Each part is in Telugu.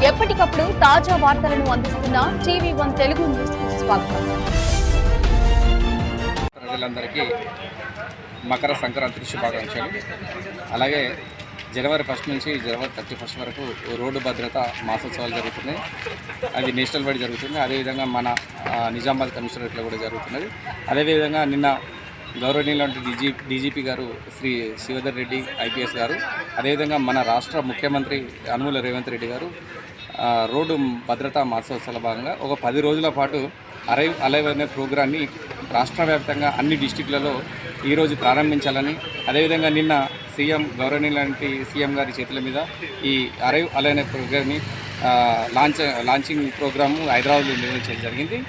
ఎప్పటికప్పుడు తాజా వార్తలను అందిస్తున్న TV1 తెలుగు న్యూస్ కు స్వాగతం. ప్రజలందరికీ మకర సంక్రాంతి శుభాకాంక్షలు. అలాగే జనవరి 1 నుంచి జనవరి 31 వరకు రోడ్డు భద్రత మాసోత్సవాలు జరుగుతున్నాయి. అది నేషనల్ వైడ్ జరుగుతుంది. అదేవిధంగా మన నిజామాబాద్ కమిషనరేట్లో కూడా జరుగుతున్నది. అదేవిధంగా నిన్న గౌరవనీయులంటే డీజీపీ గారు శ్రీ శివధర్ రెడ్డి IPS గారు, అదేవిధంగా మన రాష్ట్ర ముఖ్యమంత్రి యనమల రేవంత్ రెడ్డి గారు రోడ్డు భద్రతా మాసోత్సవాల భాగంగా ఒక 10 రోజుల పాటు అరైవ్ అలైవ్ అనే ప్రోగ్రాన్ని రాష్ట్ర వ్యాప్తంగా అన్ని డిస్టిక్లలో ఈరోజు ప్రారంభించాలని, అదేవిధంగా నిన్న గౌరవనీయులంటి సీఎం గారి చేతుల మీద ఈ అరైవ్ అలైవ్ అనే ప్రోగ్రామ్ని లాంచింగ్ ప్రోగ్రాము హైదరాబాద్లో నిర్వహించడం జరిగింది.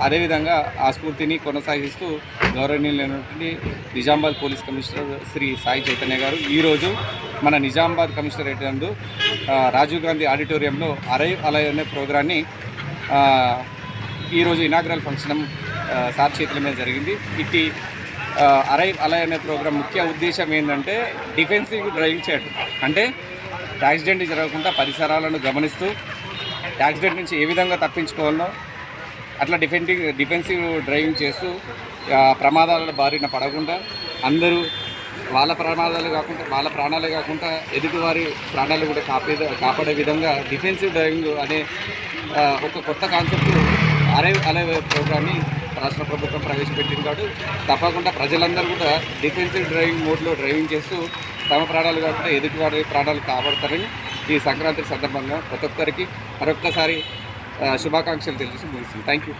అదేవిధంగా ఆ స్ఫూర్తిని కొనసాగిస్తూ గౌరవనీయులైనటువంటి నిజామాబాద్ పోలీస్ కమిషనర్ శ్రీ సాయి చైతన్య గారు ఈరోజు మన నిజామాబాద్ కమిషనరేట్ నందు రాజీవ్ గాంధీ ఆడిటోరియంలో అరైవ్ అలైవ్ అనే ప్రోగ్రాన్ని ఈరోజు ఇనాగ్రల్ ఫంక్షన్ సార్ చేతుల మీద జరిగింది. ఇట్టి అరైవ్ అలైవ్ అనే ప్రోగ్రాం ముఖ్య ఉద్దేశం ఏంటంటే డిఫెన్సివ్ డ్రైవింగ్ చేయడం, అంటే యాక్సిడెంట్ జరగకుండా పరిసరాలను గమనిస్తూ యాక్సిడెంట్ నుంచి ఏ విధంగా తప్పించుకోవాలనో అట్లా డిఫెన్సివ్ డ్రైవింగ్ చేస్తూ ప్రమాదాల బారిన పడకుండా అందరూ వాళ్ళ ప్రాణాలే కాకుండా ఎదుటివారి ప్రాణాలు కూడా కాపాడే విధంగా డిఫెన్సివ్ డ్రైవింగ్ అనే ఒక కొత్త కాన్సెప్ట్ అరైవ్ అలైవ్ ప్రోగ్రామ్ని రాష్ట్ర ప్రభుత్వం ప్రవేశపెట్టింది. కాబట్టి తప్పకుండా ప్రజలందరూ కూడా డిఫెన్సివ్ డ్రైవింగ్ మోడ్లో డ్రైవింగ్ చేస్తూ తమ ప్రాణాలు కాకుండా ఎదుటివారి ప్రాణాలు కాపాడతారని ఈ సంక్రాంతి సందర్భంగా ప్రతి ఒక్కరికి మరొక్కసారి శుభాకాంక్షలు తెలియజేసి ముగిస్తుంది. Thank you.